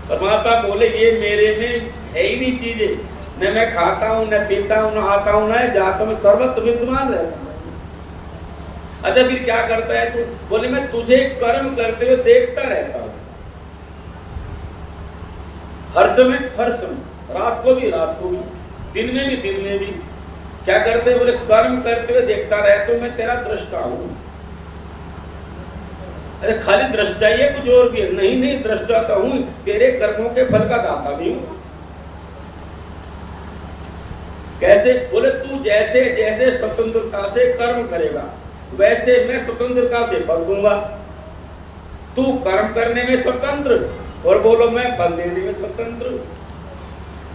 परमात्मा बोले ये मेरे में है ही नहीं चीजें, न मैं खाता हूँ, न पीता हूँ, न आता हूँ, न जाता हूँ, सर्वत्र विद्यमान रहता हूँ। अच्छा फिर क्या करता है तू? बोले मैं तुझे कर्म करते हुए देखता रहता हूँ, हर समय, रात को भी, दिन में भी। क्या करते हैं? बोले कर्म करते हुए देखता रहता हूँ, मैं तेरा दृष्टा हूँ। अरे खाली दृष्टा ही है, कुछ और भी है? नहीं, दृष्टा तो हूँ, तेरे कर्मों के फल का दाता भी हूँ। कैसे? बोले तू जैसे जैसे स्वतंत्रता से कर्म करेगा वैसे मैं स्वतंत्रता से फल दूंगा। तू कर्म करने में स्वतंत्र, और बोलो मैं फल देने में स्वतंत्र।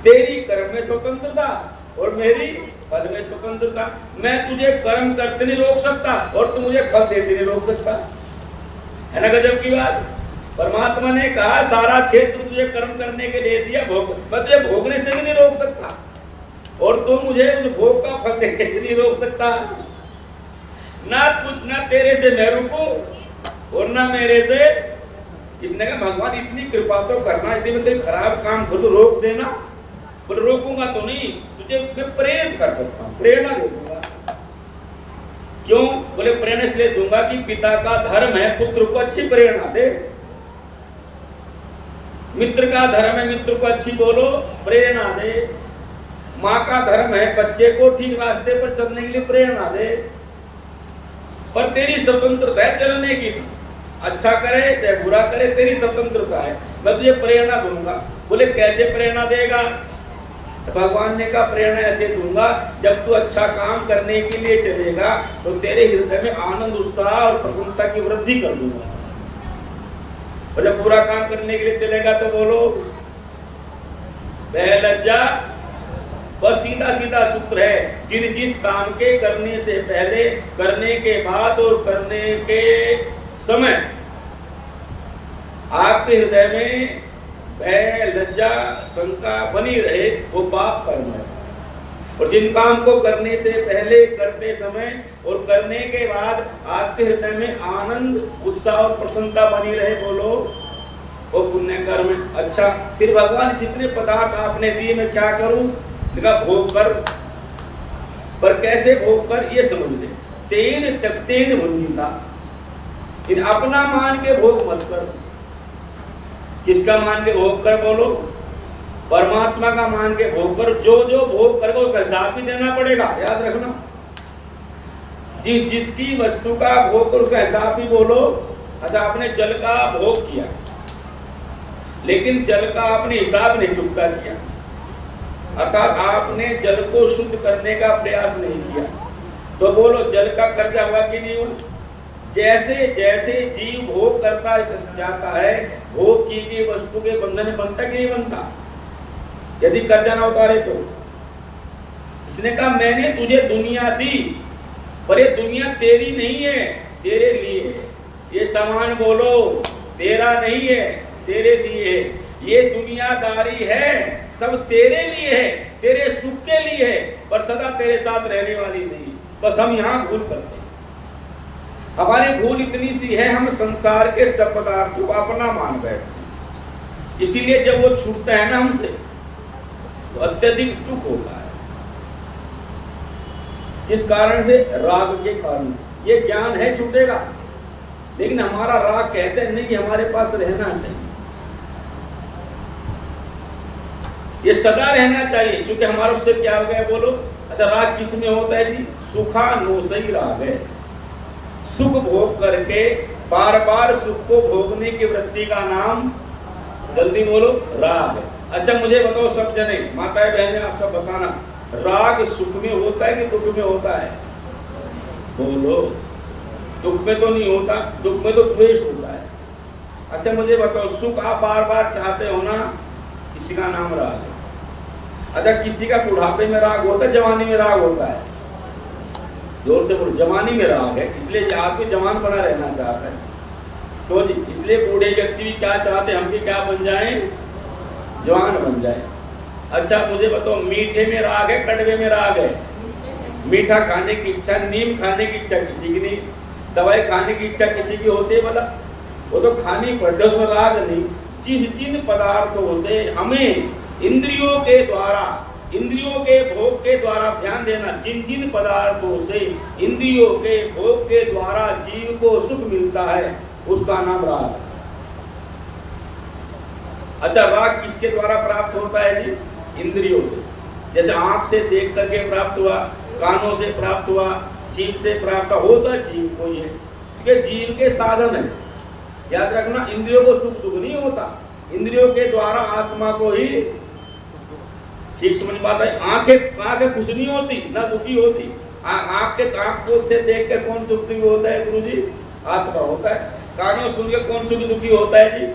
तेरी कर्म में स्वतंत्रता और मेरी फल में स्वतंत्रता। मैं तुझे कर्म करते नहीं रोक सकता और तू मुझे फल देते नहीं रोक सकता। है ना गजब की बात? परमात्मा ने कहा सारा क्षेत्र तुझे कर्म करने के लिए दिया, भोग, मैं तुझे भोगने से भी नहीं रोक सकता और तू मुझे उस भोग का फल देने से नहीं रोक सकता। ना तेरे से मैं रुकूं और ना मेरे से। इसने कहा भगवान इतनी कृपा तो करना, यदि मैं कोई खराब काम कर तो रोक देना। बोले रोकूंगा तो नहीं, तुझे मैं प्रेरित कर सकता हूँ, प्रेरणा दे दूंगा। क्यों? बोले प्रेरणा इसलिए दूंगा कि पिता का धर्म है पुत्र को अच्छी प्रेरणा दे, मित्र का धर्म है मित्र को अच्छी बोलो प्रेरणा दे, माँ का धर्म है बच्चे को ठीक रास्ते पर चलने के लिए प्रेरणा दे। पर तेरी स्वतंत्रता है चलने की। अच्छा करे चाहे बुरा करे, तेरी स्वतंत्रता है, मैं तुझे प्रेरणा दूंगा। बोले कैसे प्रेरणा देगा? भगवान ने कहा प्रेरणा ऐसे दूंगा, जब तू अच्छा काम करने के लिए चलेगा तो तेरे हृदय में आनंद, उत्साह और प्रसन्नता की वृद्धि कर दूंगा। और जब बुरा काम करने के लिए चलेगा तो बोलो बेलज्जा। बस सीधा सीधा सूत्र है, जिस काम के करने से पहले, करने के बाद और करने के समय आपके हृदय में भय, लज्जा, शंका बनी रहे, वो पाप कर्म है। और जिन काम को करने से पहले, करते समय और करने के बाद आपके हृदय में आनंद, उत्साह और प्रसन्नता बनी रहे, बोलो वो पुण्य कर्म है। अच्छा, फिर भगवान जितने पदार्थ आपने दिए मैं क्या करूं? भोग कर। पर कैसे भोग कर ये समझ ले। तेन त्यक्तेन वंदिता, इन अपना मान के भोग मत कर। किसका मान के भोग कर? बोलो परमात्मा का मान के भोग कर। जो जो भोग करेगा उसका हिसाब भी देना पड़ेगा, याद रखना। जिसकी वस्तु का भोग कर उसका हिसाब भी बोलो। अच्छा, आपने जल का भोग किया लेकिन जल का आपने हिसाब नहीं चुकता किया, अर्थात आपने जल को शुद्ध करने का प्रयास नहीं किया, तो बोलो जल का कर्जा हुआ कि नहीं हुआ? जैसे जैसे जीव भोग करता जाता है, भोग की गई वस्तु के बंधन में बनता कि नहीं बनता? यदि कर्जा ना उतारे तो इसने कहा मैंने तुझे दुनिया दी, पर ये दुनिया तेरी नहीं है, तेरे लिए है। ये सामान बोलो तेरा नहीं है, तेरे लिए है। ये दुनियादारी है सब तेरे लिए है, तेरे सुख के लिए है, पर सदा तेरे साथ रहने वाली नहीं। बस हम यहाँ भूल करते हैं। हमारी भूल इतनी सी है, हम संसार के सब पदार्थों को अपना मान बैठते हैं। इसीलिए जब वो छूटता है ना हमसे तो अत्यधिक दुख होता है। इस कारण से राग के कारण ये ज्ञान है छूटेगा, लेकिन हमारा राग कहते हैं नहीं, हमारे पास रहना चाहिए, ये सदा रहना चाहिए, क्योंकि हमारा उससे क्या हो गया बोलो। अच्छा, राग किस में होता है जी? सुखानुसई राग है। सुख भोग करके बार बार सुख को भोगने की वृत्ति का नाम, जल्दी बोलो, राग है। अच्छा मुझे बताओ सब जने, माताएं बहनें आप सब बताना, राग सुख में होता है कि दुख में होता है? बोलो। दुख में तो नहीं होता, दुख में तो द्वेष होता है। अच्छा मुझे बताओ, सुख आप बार बार चाहते हो ना, किसी का नाम राग है। अच्छा किसी का बुढ़ापे में राग होता है, जवानी में राग होता है? जोर से बोलो। जवानी में राग है, इसलिए आदमी जवान बना रहना चाहता है। तो जी इसलिए बूढ़े व्यक्ति भी क्या चाहते हैं, हम भी क्या बन जाएं? जवान बन जाए। अच्छा मुझे बताओ, मीठे में राग है, कड़वे में राग है? मीठा खाने की इच्छा, नीम खाने की इच्छा किसी की नहीं, दवाई खाने की इच्छा किसी की होती है भला? वो तो खानी पड़ती है, उसमें राग नहीं। जिन पदार्थों से हमें इंद्रियों के द्वारा, इंद्रियों के भोग के द्वारा, ध्यान देना, जिन पदार्थों से इंद्रियों के भोग के द्वारा जीव को सुख मिलता है उसका नाम राग है। अच्छा राग किसके द्वारा प्राप्त होता है जी? इंद्रियों से। जैसे आंख से देख करके प्राप्त हुआ, कानों से प्राप्त हुआ, जीभ से प्राप्त होता, जीव कोई है, क्योंकि जीव के साधन है। याद रखना, इंद्रियों को सुख दुख नहीं होता, इंद्रियों के द्वारा आत्मा को ही ठीक समझ पाता है। आंखें खुश नहीं होती ना दुखी होती। आंख को से देख के कौन सुख दुखी होता है गुरु जी? आत्मा होता है। कानों सुन के कौन सुख दुखी होता है जी?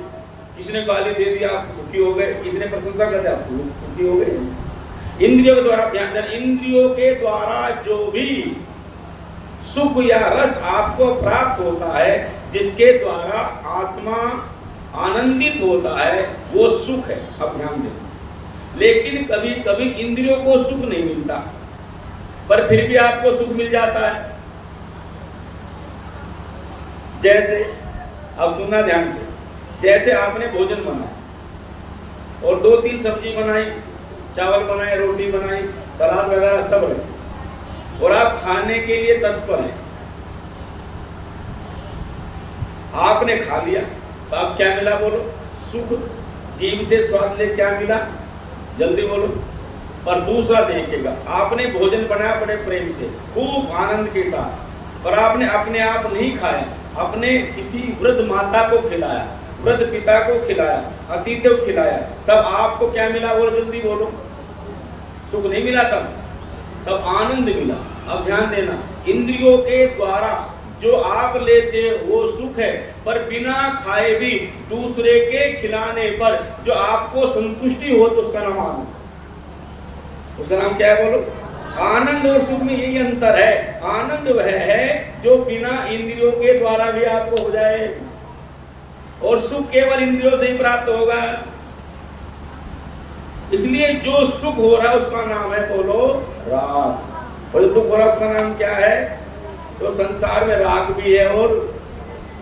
किसने गाली दे दिया आप दुखी हो गए, किसने प्रशंसा कर दिया आप दुखी हो गए। इंद्रियों के द्वारा, ध्यान देना, इंद्रियों के द्वारा जो भी सुख या रस आपको प्राप्त होता है, जिसके द्वारा आत्मा आनंदित होता है, वो सुख है। अब ध्यान देना। लेकिन कभी कभी इंद्रियों को सुख नहीं मिलता, पर फिर भी आपको सुख मिल जाता है। जैसे अब सुनना ध्यान से, जैसे आपने भोजन बनाया और 2-3 सब्जी बनाई, चावल बनाए, रोटी बनाई, सलाद वगैरह सब है, और आप खाने के लिए तत्पर हैं। आपने खा लिया तो आप क्या मिला बोलो? सुख। जीभ से स्वाद ले क्या मिला? जल्दी बोलो। पर दूसरा देखेगा, आपने भोजन बनाया बड़े प्रेम से, खूब आनंद के साथ, पर आपने अपने आप नहीं खाया, अपने किसी वृद्ध माता को खिलाया, वृद्ध पिता को खिलाया, अतिथि को खिलाया, तब आपको क्या मिला? बोलो जल्दी बोलो। सुख नहीं मिला, तब आनंद मिला। अब ध्यान देना, इंद्रियों के द्वारा जो आप लेते हैं वो सुख है, पर बिना खाए भी दूसरे के खिलाने पर जो आपको संतुष्टि हो तो उसका नाम आनंद। उसका नाम क्या है? बोलो। आनंद और सुख में यही अंतर है। आनंद वह है जो बिना इंद्रियों के द्वारा भी आपको हो जाए, और सुख केवल इंद्रियों से ही प्राप्त होगा। इसलिए जो सुख हो रहा है उसका नाम है, बोलो, राग। और जो दुख हो रहा है उसका नाम क्या है? तो संसार में राग भी है, और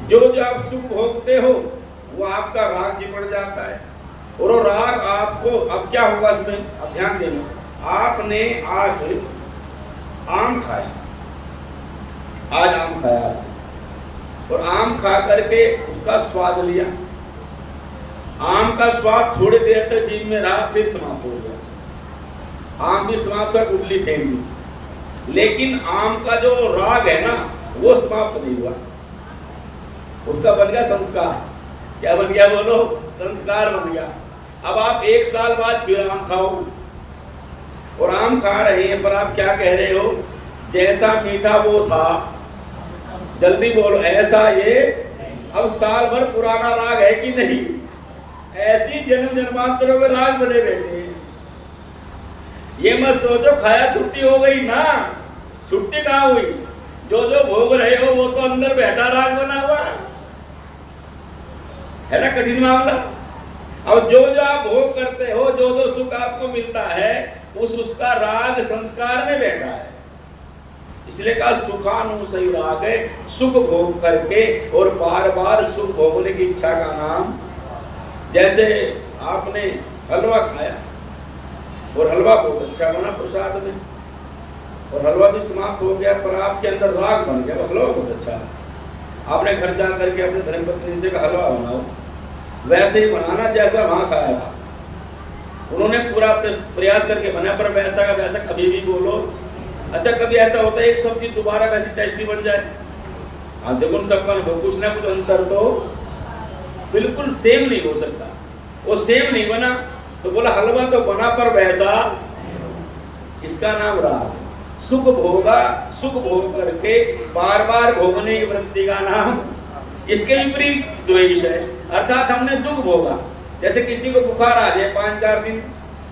जो आप सुख भोगते हो वो आपका राग चिपट जाता है, और वो राग आपको, अब क्या होगा इसमें? अब ध्यान देना, आपने आज आम खाया, आज आम खाया, और आम खा करके उसका स्वाद लिया। आम का स्वाद थोड़ी देर तक जीभ में रहा, फिर समाप्त हो गया। आम भी समाप्त हुआ, उंगली फेंक दी, लेकिन आम का जो राग है ना वो समाप्त नहीं हुआ। उसका बन गया संस्कार। क्या बन गया? बोलो, संस्कार बन गया। अब आप 1 साल बाद फिर आम खाओ, और आम खा रहे हैं, पर आप क्या कह रहे हो? जैसा मीठा वो था, जल्दी बोलो, ऐसा ये। अब साल भर पुराना राग है कि नहीं? ऐसी जन्म जन्मांतरों में राग बने रहते हैं। ये मत सोचो खाया छुट्टी हो गई ना, छुट्टी कहाँ हुई? जो भोग रहे हो वो तो अंदर बैठा राग बना हुआ है ना। कठिन मामला। अब जो आप भोग करते हो, जो सुख आपको मिलता है, उसका राग संस्कार में बैठा है। इसलिए कहा सुखानुसई राग है, सुख भोग करके और बार बार सुख भोगने की इच्छा का नाम। जैसे आपने हलवा खाया, और हलवा बहुत अच्छा बना प्रसाद में, और हलवा भी समाप्त हो गया, पर आपके अंदर राग बन गया, हलवा बहुत अच्छा। आपने घर जा करके अपने धर्मपत्नी से कहा हलवा बनाओ, वैसे ही बनाना जैसा वहां खाया था। उन्होंने पूरा प्रयास करके बनाया, पर वैसा का वैसा कभी भी बोलो। अच्छा, कभी ऐसा होता है एक सब्जी दोबारा वैसी टेस्टी बन जाए? हाँ, देखो उन सबका अनुभव, कुछ ना कुछ अंतर तो बिल्कुल सेम नहीं हो सकता। वो सेम नहीं बना तो बोला हलवा तो बना पर वैसा, इसका नाम राग। सुख भोगा, सुख भोग करके बार बार भोगने की वृत्ति का नाम। इसके विपरीत द्वेष है, अर्थात हमने दुख भोगा। जैसे किसी को बुखार आ जाए 5-4 दिन,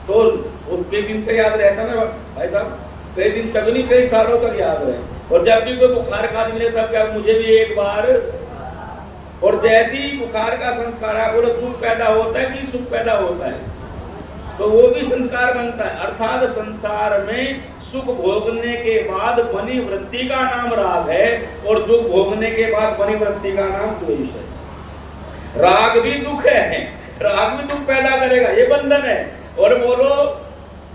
तो कई दिन का याद रहता ना भाई साहब, कई दिन तक नहीं, कई सालों तक याद रहे। और जब भी कोई बुखार खा मिले तब क्या मुझे भी एक बार। और जैसे ही बुखार का संस्कार है, बोलो दुख पैदा होता है कि सुख पैदा होता है, तो वो भी संस्कार बनता है। अर्थात संसार में सुख भोगने के बाद बनी वृत्ति का नाम राग है, और दुख भोगने के बाद बनी वृत्ति का नाम द्वेष है। राग भी दुख है, राग भी दुख पैदा करेगा, ये बंधन है। और बोलो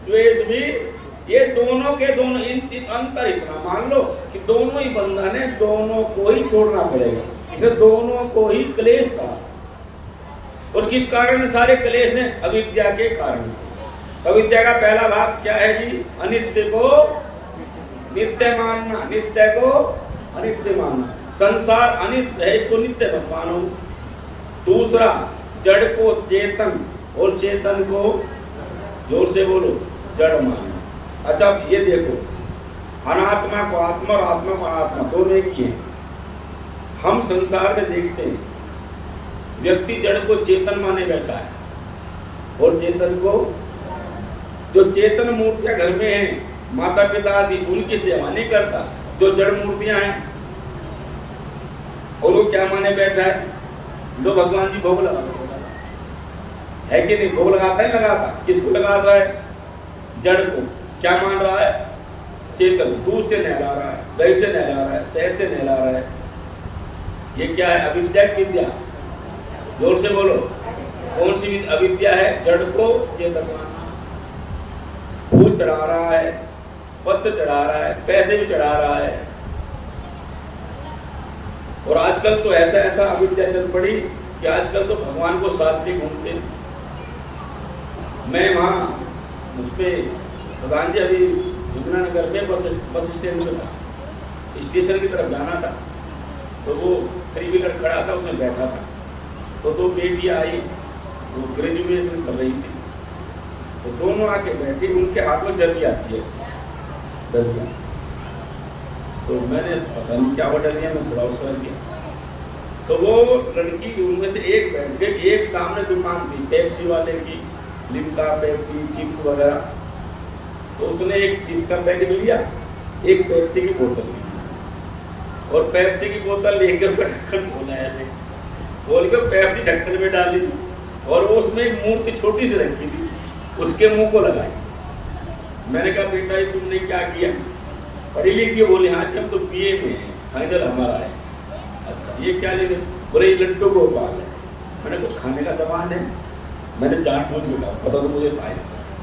द्वेष भी, ये दोनों के दोनों अंतर इतना मान लो कि दोनों ही बंधन है, दोनों को ही छोड़ना पड़ेगा। इसे दोनों को ही क्लेश का। और किस कारण सारे क्लेश हैं? अविद्या के कारण। अविद्या का पहला भाग क्या है जी? अनित्य को नित्य मानना, नित्य को अनित्य मानना। संसार अनित्य है, इसको नित्य मत मानो। दूसरा, जड़ को चेतन, और चेतन को, जोर से बोलो, जड़ मानना। अच्छा, ये देखो, अनात्मा को आत्मा और आत्मा को अनात्मा, दोनों एक ही है। हम संसार में देखते हैं व्यक्ति जड़ को चेतन माने बैठा है, और चेतन को, जो चेतन मूर्तियां घर में हैं, माता पिता आदि, उनकी सेवा नहीं करता। जो जड़ मूर्तियां हैं, और वो क्या माने बैठा है? लो भगवान जी भोग लगा है कि नहीं? भोग लगाता है, लगाता। किसको लगाता है? जड़ को। क्या मान रहा है? चेतन। दूध से नहला रहा है, दही से नहला रहा है, शहद से नहला रहा है। ये क्या है? अविद्या की विद्या। जोर से बोलो, कौन सी अविद्या है? जड़ को चेतन मानना। फूल चढ़ा रहा है, पत्र चढ़ा रहा है, पैसे भी चढ़ा रहा है। और आजकल तो ऐसा अविद्या चल पड़ी कि आजकल तो भगवान को साथ भी घूमते। मैं वहाँ उसपे प्रधान जी अभी यमुनानगर में बस स्टैंड में था, स्टेशन की तरफ जाना था, तो वो 3 व्हीलर खड़ा था, उसमें बैठा था, तो 2 बेटियां आई, वो ग्रेजुएशन कर रही थी, तो दोनों आके बैठी, उनके हाथ में डलिया थी, डलिया। तो मैंने पता नहीं क्या वो डलिया, मैं थोड़ा उसका किया, तो वो लड़की उनमें से एक बैठ गई, एक सामने दुकान थी पेप्सी वाले की, लिम्का, पेप्सी, चिप्स वगैरह, तो उसने एक चिप्स का पैकेट लिया, एक पेप्सी की बोतल ली, और पेप्सी की बोतल लेके उसका ढक्कन खोला, ऐसे खोल के पेप्सी ढक्कन में डाली, और वो उसमें एक मूर्ति छोटी सी रखी थी, उसके मुंह को लगाई। मैंने कहा बेटा ये तुमने क्या किया? पढ़ी लिखी? बोले हाँ जी हम तो बीए में हैं, फाइनल हमारा है। अच्छा ये क्या लेंगे? बोले ये लड्डू गोपाल है। मैंने कुछ खाने का सामान है? मैंने जान बूझ के कहा, पता तो मुझे पाए।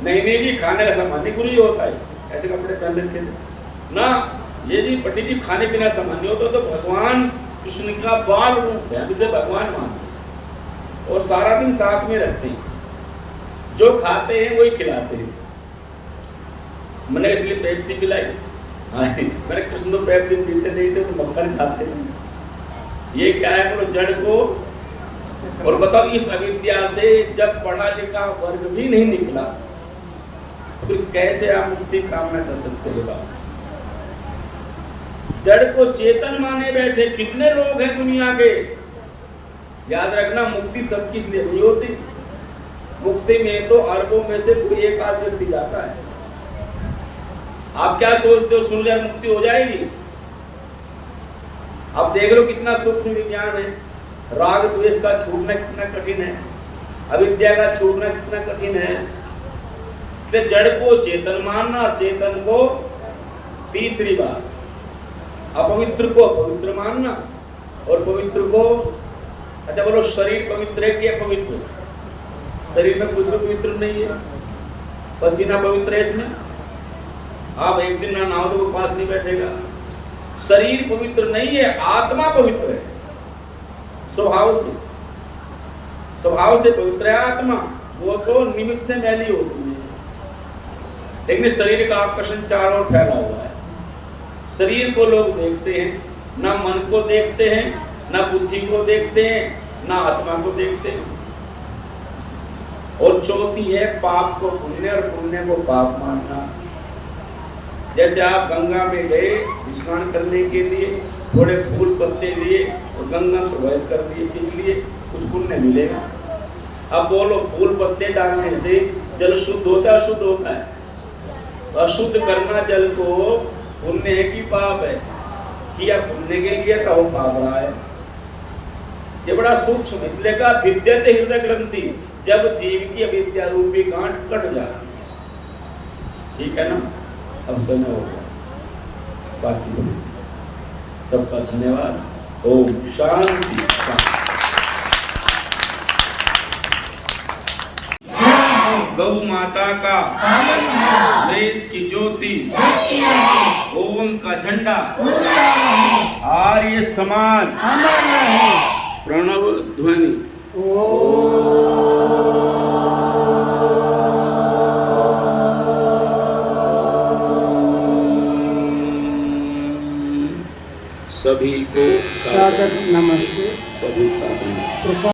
नहीं नहीं जी खाने का सामान नहीं, गुरु होता है, ऐसे कपड़े पहन रखे थे ना, ये जी पंडित जी खाने पीने का सामान नहीं होता, तो भगवान कृष्ण का बाल रूप है, इसे भगवान मानते और सारा दिन साथ में रहते हैं, जो खाते हैं वही खिलाते हैं। मैंने इसलिए पेप्सी पिलाई। मैंने कृष्ण तो पेप्सी पीते नहीं थे, तो मक्खन खाते हैं। ये क्या है? बोलो जड़ को। और बताओ इस अविद्या से जब पढ़ा लिखा वर्ग भी नहीं निकला, फिर कैसे आप मुक्ति कामना कर सकते हो? जड़ को चेतन माने बैठे कितने लोग हैं दुनिया के। याद रखना मुक्ति सबकी इसलिए नहीं होती, मुक्ति में तो अरबों में से कोई एक आध व्यक्ति जाता है। आप क्या सोचते हो सुन लिया मुक्ति हो जाएगी? आप देख लो कितना सूक्ष्म विज्ञान है। राग द्वेष का छूटना कितना कठिन है, अविद्या का छूटना कितना कठिन है। इसलिए जड़ को चेतन मानना, चेतन को तीसरी बात, अपवित्र को पवित्र मानना, और पवित्र को, अच्छा बोलो शरीर पवित्र है कि अपवित्र? शरीर में कुछ भी पवित्र नहीं है, पसीना पवित्र है इसमें, आप एक दिन ना नहाओ तो वो पास नहीं बैठेगा। शरीर पवित्र नहीं है, आत्मा पवित्र है, स्वभाव से पवित्र है आत्मा, वो तो निमित्त से मैली होती है, लेकिन शरीर का आकर्षण चारों ओर फैला हुआ है। शरीर को लोग देखते हैं, ना मन को देखते हैं, ना बुद्धि को देखते हैं, ना आत्मा को देखते हैं। और चौथी है पाप को पुण्य और पुण्य को पाप मानना। जैसे आप गंगा में गए स्नान करने के लिए, थोड़े फूल पत्ते लिए और गंगा प्रवाहित कर दिए, इसलिए कुछ पुण्य मिलेगा। अब बोलो फूल पत्ते डालने से जल शुद्ध होता है अशुद्ध होता है? अशुद्ध करना जल को पुण्य है कि पाप है? किया पुण्य के लिए तो वो पाप रहा है। ये बड़ा सूक्ष्म, इसलिए का विद्यते हृदय ग्रंथि, जब जीव की अविद्या रूपी गांठ कट जाती है। ठीक है ना? अब समय हो गया, बाकी सबका धन्यवाद। ओम शांति। गौ माता का वेद की ज्योति, ओम का झंडा, आर्य समाज, प्रणव ध्वनि। सभी को सादर नमस्ते। सभी का